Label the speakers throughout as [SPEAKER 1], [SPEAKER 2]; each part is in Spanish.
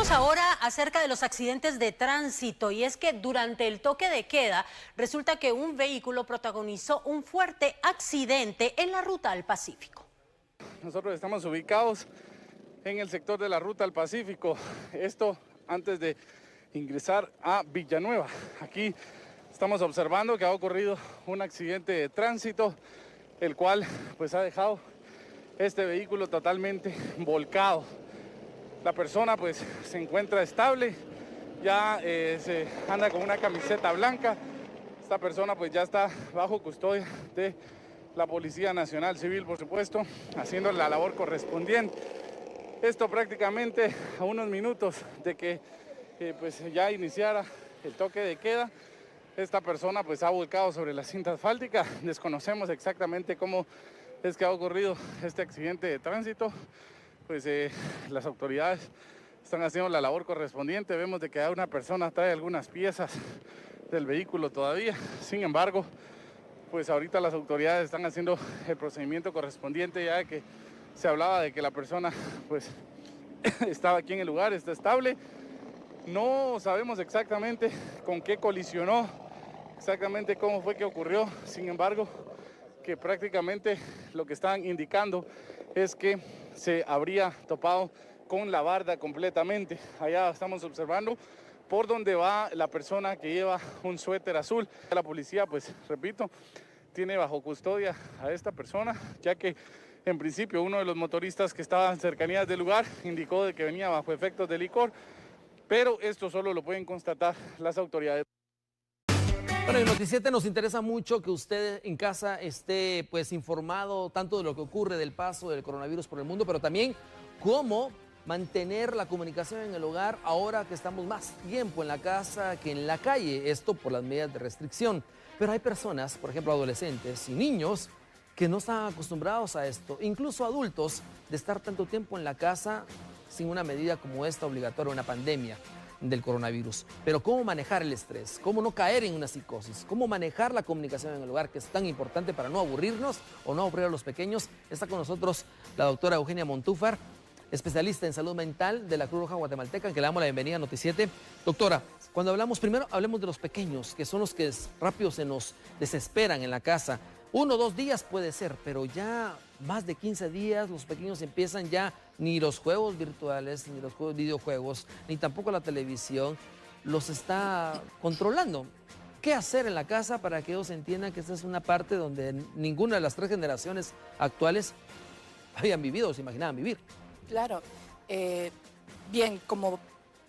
[SPEAKER 1] Hablemos ahora acerca de los accidentes de tránsito, y es que durante el toque de queda resulta que un vehículo protagonizó un fuerte accidente en la ruta al Pacífico.
[SPEAKER 2] Nosotros estamos ubicados en el sector de la ruta al Pacífico, esto antes de ingresar a Villanueva. Aquí estamos observando que ha ocurrido un accidente de tránsito, el cual pues ha dejado este vehículo totalmente volcado. La persona pues se encuentra estable, ya se anda con una camiseta blanca. Esta persona pues ya está bajo custodia de la Policía Nacional Civil, por supuesto, haciendo la labor correspondiente. Esto prácticamente a unos minutos de que pues ya iniciara el toque de queda. Esta persona pues ha volcado sobre la cinta asfáltica. Desconocemos exactamente cómo es que ha ocurrido este accidente de tránsito. Pues las autoridades están haciendo la labor correspondiente. Vemos de que una persona trae algunas piezas del vehículo todavía. Sin embargo, pues ahorita las autoridades están haciendo el procedimiento correspondiente, ya que se hablaba de que la persona pues estaba aquí en el lugar, está estable. No sabemos exactamente con qué colisionó, exactamente cómo fue que ocurrió. Sin embargo, que prácticamente lo que están indicando es que se habría topado con la barda completamente. Allá estamos observando por donde va la persona que lleva un suéter azul. La policía, pues repito, tiene bajo custodia a esta persona, ya que en principio uno de los motoristas que estaba en cercanías del lugar indicó de que venía bajo efectos de licor, pero esto solo lo pueden constatar las autoridades.
[SPEAKER 3] Bueno, en Noticiete nos interesa mucho que usted en casa esté pues informado tanto de lo que ocurre del paso del coronavirus por el mundo, pero también cómo mantener la comunicación en el hogar ahora que estamos más tiempo en la casa que en la calle, esto por las medidas de restricción. Pero hay personas, por ejemplo adolescentes y niños, que no están acostumbrados a esto, incluso adultos, de estar tanto tiempo en la casa sin una medida como esta obligatoria, una pandemia del coronavirus. Pero ¿cómo manejar el estrés? ¿Cómo no caer en una psicosis? ¿Cómo manejar la comunicación en el hogar, que es tan importante para no aburrirnos o no aburrir a los pequeños? Está con nosotros la doctora Eugenia Montúfar, especialista en salud mental de la Cruz Roja Guatemalteca, en que le damos la bienvenida a Noticiete. Doctora, cuando hablamos, primero hablemos de los pequeños, que son los que rápido se nos desesperan en la casa. 1 o 2 días puede ser, pero ya más de 15 días los pequeños empiezan ya, ni los juegos virtuales, ni los videojuegos, ni tampoco la televisión, los está controlando. ¿Qué hacer en la casa para que ellos entiendan que esta es una parte donde ninguna de las 3 generaciones actuales habían vivido o se imaginaban vivir?
[SPEAKER 4] Claro. Bien, como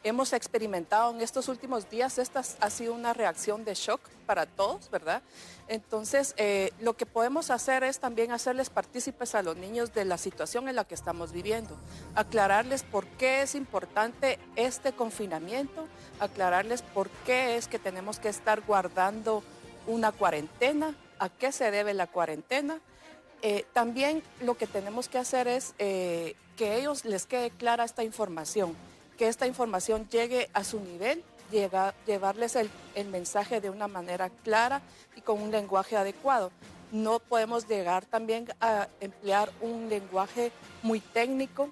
[SPEAKER 4] hemos experimentado en estos últimos días, esta ha sido una reacción de shock para todos, ¿verdad? Entonces, lo que podemos hacer es también hacerles partícipes a los niños de la situación en la que estamos viviendo, aclararles por qué es importante este confinamiento, aclararles por qué es que tenemos que estar guardando una cuarentena, a qué se debe la cuarentena. También lo que tenemos que hacer es que a ellos les quede clara esta información, que esta información llegue a su nivel, llevarles el mensaje de una manera clara y con un lenguaje adecuado. No podemos llegar también a emplear un lenguaje muy técnico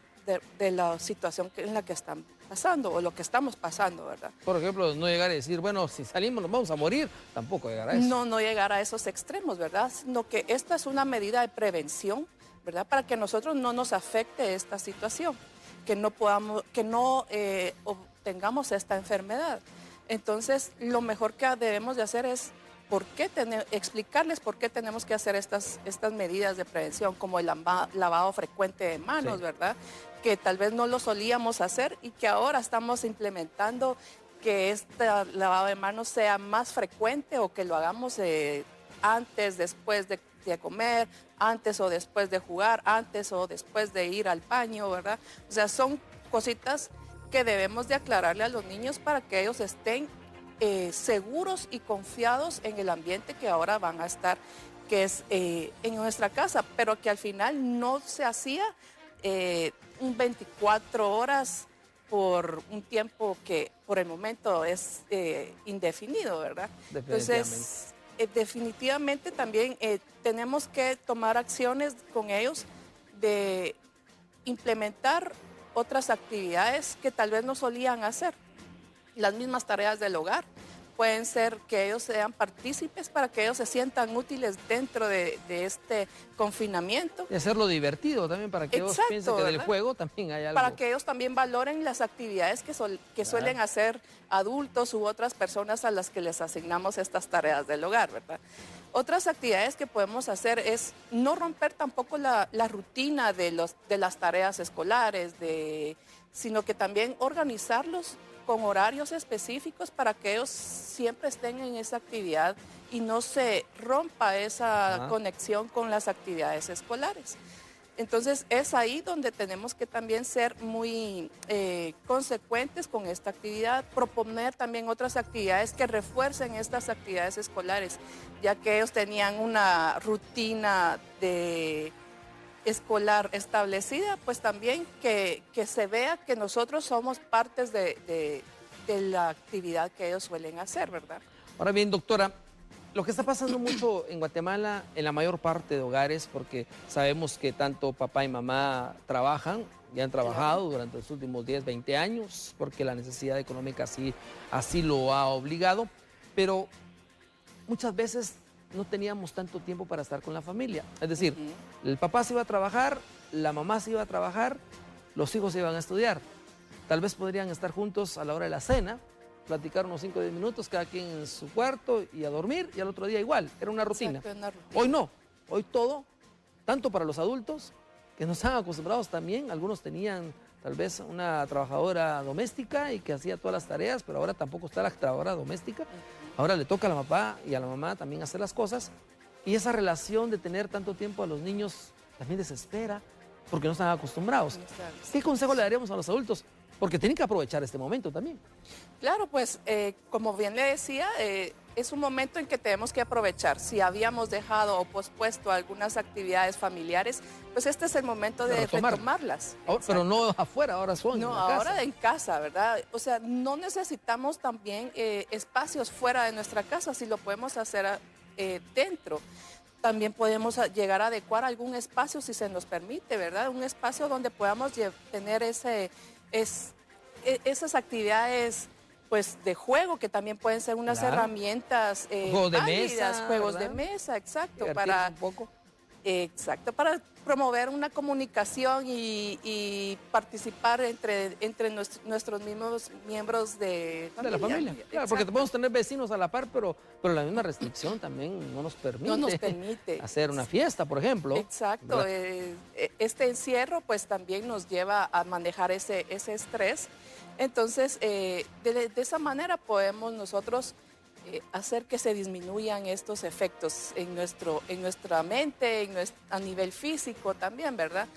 [SPEAKER 4] de la situación en la que están pasando o lo que estamos pasando, ¿verdad?
[SPEAKER 3] Por ejemplo, no llegar a decir, bueno, si salimos nos vamos a morir, tampoco llegar a eso.
[SPEAKER 4] No llegar a esos extremos, ¿verdad? Sino que esta es una medida de prevención, ¿verdad? Para que a nosotros no nos afecte esta situación, que no obtengamos esta enfermedad. Entonces, lo mejor que debemos de hacer es explicarles por qué tenemos que hacer estas medidas de prevención, como el lavado frecuente de manos, sí, ¿verdad? Que tal vez no lo solíamos hacer y que ahora estamos implementando que este lavado de manos sea más frecuente o que lo hagamos antes, después de comer, antes o después de jugar, antes o después de ir al baño, ¿verdad? O sea, son cositas que debemos de aclararle a los niños para que ellos estén seguros y confiados en el ambiente que ahora van a estar, que es en nuestra casa, pero que al final no se hacía un 24 horas por un tiempo que por el momento es indefinido, ¿verdad? Entonces, definitivamente también tenemos que tomar acciones con ellos de implementar otras actividades que tal vez no solían hacer. Las mismas tareas del hogar. Pueden ser que ellos sean partícipes para que ellos se sientan útiles dentro de este confinamiento.
[SPEAKER 3] Y hacerlo divertido también para que ellos piensen que del
[SPEAKER 4] ¿verdad?
[SPEAKER 3] juego también hay algo.
[SPEAKER 4] Para que ellos también valoren las actividades que suelen hacer adultos u otras personas a las que les asignamos estas tareas del hogar, ¿verdad? Otras actividades que podemos hacer es no romper tampoco la rutina de las tareas escolares, sino que también organizarlos con horarios específicos para que ellos siempre estén en esa actividad y no se rompa esa conexión con las actividades escolares. Entonces es ahí donde tenemos que también ser muy consecuentes con esta actividad, proponer también otras actividades que refuercen estas actividades escolares, ya que ellos tenían una rutina escolar establecida, pues también que se vea que nosotros somos partes de la actividad que ellos suelen hacer, ¿verdad?
[SPEAKER 3] Ahora bien, doctora, lo que está pasando mucho en Guatemala, en la mayor parte de hogares, porque sabemos que tanto papá y mamá trabajan, ya han trabajado durante los últimos 10, 20 años, porque la necesidad económica así lo ha obligado, pero muchas veces no teníamos tanto tiempo para estar con la familia. Es decir, el papá se iba a trabajar, la mamá se iba a trabajar, los hijos se iban a estudiar. Tal vez podrían estar juntos a la hora de la cena, platicar unos 5 o 10 minutos, cada quien en su cuarto y a dormir, y al otro día igual. Era una rutina.
[SPEAKER 4] Exacto, una rutina.
[SPEAKER 3] Hoy no. Hoy todo, tanto para los adultos, que no están acostumbrados también, algunos tenían tal vez una trabajadora doméstica y que hacía todas las tareas, pero ahora tampoco está la trabajadora doméstica. Ahora le toca a la papá y a la mamá también hacer las cosas. Y esa relación de tener tanto tiempo a los niños también desespera porque no están acostumbrados. ¿Qué consejo le daríamos a los adultos? Porque tienen que aprovechar este momento también.
[SPEAKER 4] Claro, pues como bien le decía, es un momento en que tenemos que aprovechar. Si habíamos dejado o pospuesto algunas actividades familiares, pues este es el momento de retomarlas.
[SPEAKER 3] Ahora, pero no afuera, ahora son
[SPEAKER 4] no,
[SPEAKER 3] en la casa.
[SPEAKER 4] ahora en casa, ¿verdad? O sea, no necesitamos también espacios fuera de nuestra casa, si lo podemos hacer dentro. También podemos llegar a adecuar algún espacio si se nos permite, ¿verdad? Un espacio donde podamos tener esas actividades pues de juego, que también pueden ser unas herramientas
[SPEAKER 3] juegos de mesa,
[SPEAKER 4] juegos
[SPEAKER 3] ¿verdad?
[SPEAKER 4] de mesa, exacto,
[SPEAKER 3] un poco.
[SPEAKER 4] para promover una comunicación y participar entre nuestros mismos miembros de
[SPEAKER 3] la familia. Claro, porque podemos tener vecinos a la par, pero la misma restricción también no nos permite hacer una fiesta, por ejemplo.
[SPEAKER 4] Exacto. Este encierro pues también nos lleva a manejar ese estrés. Entonces, de esa manera podemos nosotros hacer que se disminuyan estos efectos en nuestra mente, a nivel físico también, ¿verdad?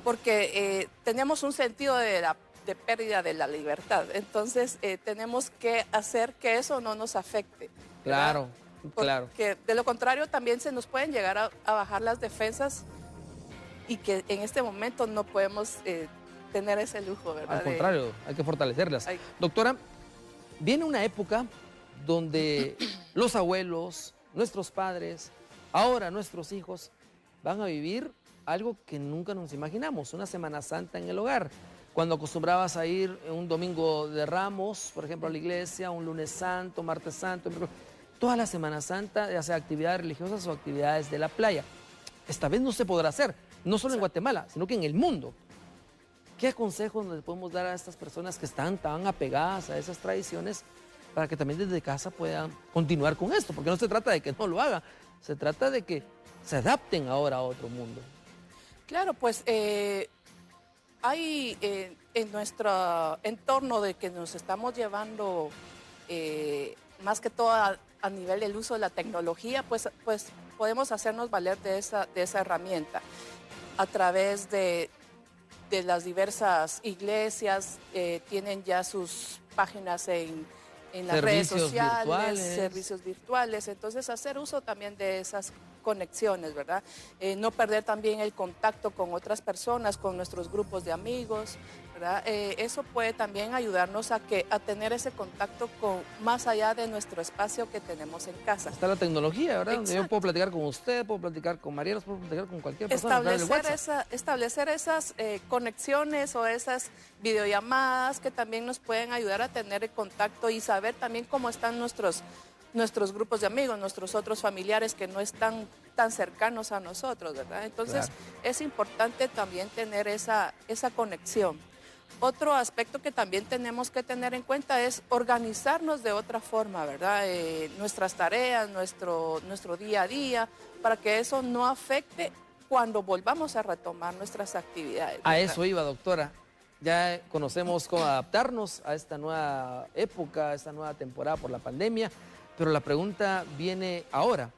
[SPEAKER 4] Porque tenemos un sentido de pérdida de la libertad. Entonces, tenemos que hacer que eso no nos afecte, ¿verdad?
[SPEAKER 3] Claro.
[SPEAKER 4] Porque de lo contrario también se nos pueden llegar a bajar las defensas y que en este momento no podemos tener ese lujo, ¿verdad?
[SPEAKER 3] Al contrario, hay que fortalecerlas. Doctora, viene una época donde los abuelos, nuestros padres, ahora nuestros hijos, van a vivir algo que nunca nos imaginamos, una Semana Santa en el hogar. Cuando acostumbrabas a ir un domingo de Ramos, por ejemplo, a la iglesia, un lunes santo, martes santo, toda la Semana Santa, ya sea actividades religiosas o actividades de la playa. Esta vez no se podrá hacer, no solo en Guatemala, sino que en el mundo. ¿Qué consejos le podemos dar a estas personas que están tan apegadas a esas tradiciones para que también desde casa puedan continuar con esto? Porque no se trata de que no lo hagan, se trata de que se adapten ahora a otro mundo.
[SPEAKER 4] Claro, pues hay en nuestro entorno de que nos estamos llevando, más que todo a nivel del uso de la tecnología, pues podemos hacernos valer de esa herramienta a través de las diversas iglesias. Tienen ya sus páginas en las redes sociales, servicios virtuales. Entonces, hacer uso también de esas conexiones, ¿verdad? No perder también el contacto con otras personas, con nuestros grupos de amigos, ¿verdad? Eso puede también ayudarnos a tener ese contacto más allá de nuestro espacio que tenemos en casa.
[SPEAKER 3] Está la tecnología, ¿verdad? Donde yo
[SPEAKER 4] Exacto.
[SPEAKER 3] puedo platicar con usted, puedo platicar con Mariela, puedo platicar con cualquier persona. a través del WhatsApp.
[SPEAKER 4] Establecer esas conexiones o esas videollamadas que también nos pueden ayudar a tener el contacto y saber también cómo están nuestros grupos de amigos, nuestros otros familiares que no están tan cercanos a nosotros, ¿verdad? Entonces,
[SPEAKER 3] Claro.
[SPEAKER 4] es importante también tener esa conexión. Otro aspecto que también tenemos que tener en cuenta es organizarnos de otra forma, ¿verdad? Nuestras tareas, nuestro día a día, para que eso no afecte cuando volvamos a retomar nuestras actividades.
[SPEAKER 3] A
[SPEAKER 4] ¿verdad?
[SPEAKER 3] eso iba, doctora. Ya conocemos cómo adaptarnos a esta nueva época, a esta nueva temporada por la pandemia, pero la pregunta viene ahora.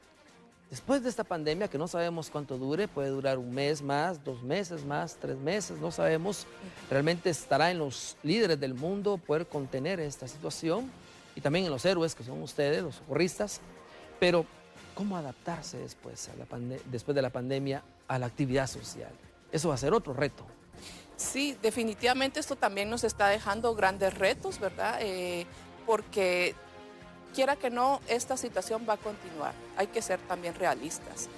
[SPEAKER 3] Después de esta pandemia, que no sabemos cuánto dure, puede durar un mes más, 2 meses más, 3 meses, no sabemos. Realmente estará en los líderes del mundo poder contener esta situación y también en los héroes que son ustedes, los socorristas. Pero, ¿cómo adaptarse después de la pandemia a la actividad social? Eso va a ser otro reto.
[SPEAKER 4] Sí, definitivamente esto también nos está dejando grandes retos, ¿verdad? Porque quiera que no, esta situación va a continuar. Hay que ser también realistas.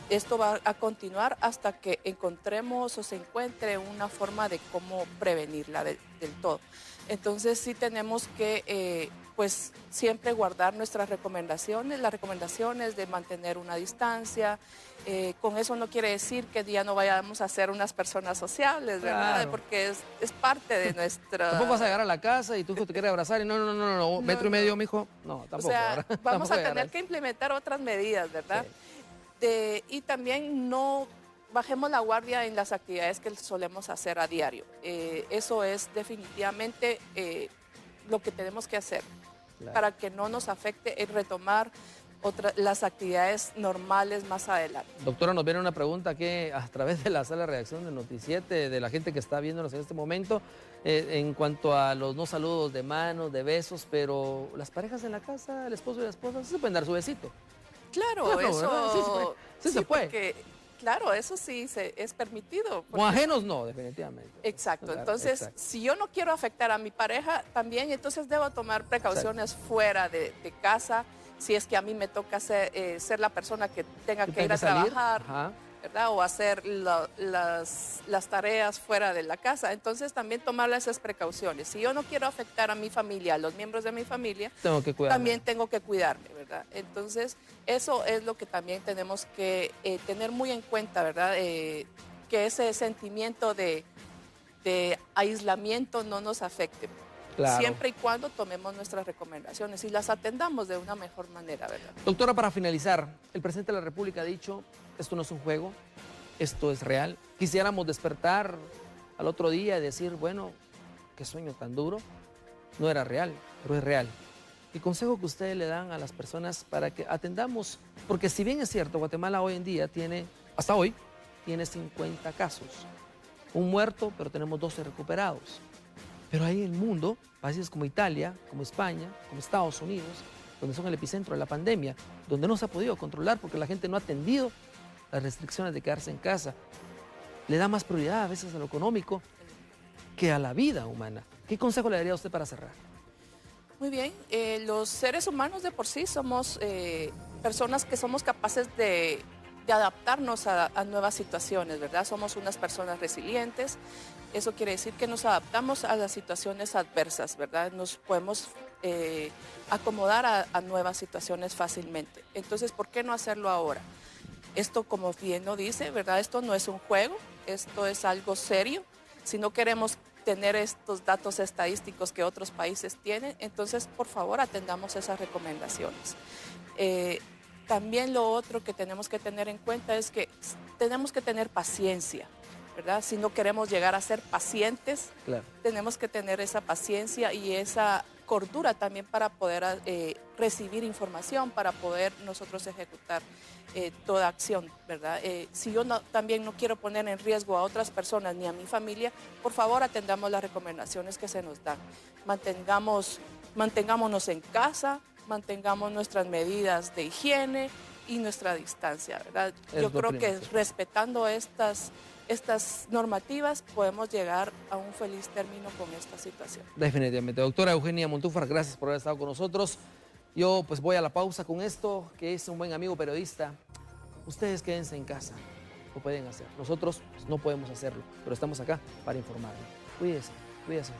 [SPEAKER 4] Esto va a continuar hasta que encontremos o se encuentre una forma de cómo prevenirla del todo. Entonces sí tenemos que pues siempre guardar nuestras recomendaciones, las recomendaciones de mantener una distancia. Con eso no quiere decir que ya no vayamos a ser unas personas sociables, ¿verdad?
[SPEAKER 3] Claro.
[SPEAKER 4] Porque es parte de nuestra...
[SPEAKER 3] Tampoco vas a llegar a la casa y tu hijo te quiere abrazar y no, metro y medio, mijo. No, tampoco.
[SPEAKER 4] O sea,
[SPEAKER 3] ¿verdad?
[SPEAKER 4] vamos
[SPEAKER 3] Tampoco
[SPEAKER 4] a
[SPEAKER 3] llegar
[SPEAKER 4] tener
[SPEAKER 3] eso.
[SPEAKER 4] que implementar otras medidas, ¿verdad?
[SPEAKER 3] Sí.
[SPEAKER 4] Y también no bajemos la guardia en las actividades que solemos hacer a diario. Eso es definitivamente lo que tenemos que hacer
[SPEAKER 3] Claro.
[SPEAKER 4] para que no nos afecte el retomar las actividades normales más adelante.
[SPEAKER 3] Doctora, nos viene una pregunta que a través de la sala de redacción de Noticiete, de la gente que está viéndonos en este momento, en cuanto a los no saludos de manos, de besos, pero las parejas en la casa, el esposo y la esposa, sí se pueden dar su besito.
[SPEAKER 4] Claro,
[SPEAKER 3] Claro,
[SPEAKER 4] eso...
[SPEAKER 3] ¿verdad? Sí se puede.
[SPEAKER 4] Porque, claro, eso sí es permitido.
[SPEAKER 3] O ajenos no, definitivamente.
[SPEAKER 4] Exacto,
[SPEAKER 3] Claro,
[SPEAKER 4] entonces
[SPEAKER 3] exacto.
[SPEAKER 4] si yo no quiero afectar a mi pareja también, entonces debo tomar precauciones fuera de casa, si es que a mí me toca ser la persona que tenga que ir a
[SPEAKER 3] salir,
[SPEAKER 4] trabajar,
[SPEAKER 3] ajá.
[SPEAKER 4] ¿verdad? O hacer las tareas fuera de la casa, entonces también tomar esas precauciones. Si yo no quiero afectar a mi familia, a los miembros de mi familia,
[SPEAKER 3] Tengo que cuidarme.
[SPEAKER 4] también tengo que cuidarme, ¿verdad? Entonces, eso es lo que también tenemos que tener muy en cuenta, ¿verdad? Que ese sentimiento de aislamiento no nos afecte.
[SPEAKER 3] Claro.
[SPEAKER 4] Siempre y cuando tomemos nuestras recomendaciones y las atendamos de una mejor manera, ¿verdad?
[SPEAKER 3] Doctora, para finalizar, el presidente de la República ha dicho, esto no es un juego, esto es real. Quisiéramos despertar al otro día y decir, bueno, qué sueño tan duro. No era real, pero es real. El consejo que ustedes le dan a las personas para que atendamos, porque si bien es cierto, Guatemala hoy en día hasta hoy, tiene 50 casos. Un muerto, pero tenemos 12 recuperados. Pero hay en el mundo, países como Italia, como España, como Estados Unidos, donde son el epicentro de la pandemia, donde no se ha podido controlar porque la gente no ha atendido las restricciones de quedarse en casa. Le da más prioridad a veces a lo económico que a la vida humana. ¿Qué consejo le daría a usted para cerrar?
[SPEAKER 4] Muy bien, los seres humanos de por sí somos personas que somos capaces de adaptarnos a nuevas situaciones, ¿verdad? Somos unas personas resilientes. Eso quiere decir que nos adaptamos a las situaciones adversas, ¿verdad? Nos podemos acomodar a nuevas situaciones fácilmente. Entonces, ¿por qué no hacerlo ahora? Esto, como bien lo dice, ¿verdad? Esto no es un juego, esto es algo serio. Si no queremos tener estos datos estadísticos que otros países tienen, entonces, por favor, atendamos esas recomendaciones. También lo otro que tenemos que tener en cuenta es que tenemos que tener paciencia, ¿verdad? Si no queremos llegar a ser pacientes,
[SPEAKER 3] Claro.
[SPEAKER 4] tenemos que tener esa paciencia y esa cordura también para poder recibir información, para poder nosotros ejecutar toda acción, ¿verdad? Si yo también no quiero poner en riesgo a otras personas ni a mi familia, por favor atendamos las recomendaciones que se nos dan. Mantengámonos en casa, mantengamos nuestras medidas de higiene, y nuestra distancia, ¿verdad?
[SPEAKER 3] Es
[SPEAKER 4] Yo
[SPEAKER 3] lo
[SPEAKER 4] creo que
[SPEAKER 3] primordial.
[SPEAKER 4] respetando estas normativas podemos llegar a un feliz término con esta situación.
[SPEAKER 3] Definitivamente. Doctora Eugenia Montúfar, gracias por haber estado con nosotros. Yo pues voy a la pausa con esto, que es un buen amigo periodista. Ustedes quédense en casa, lo pueden hacer. Nosotros pues, no podemos hacerlo, pero estamos acá para informarles. Cuídense, cuídense.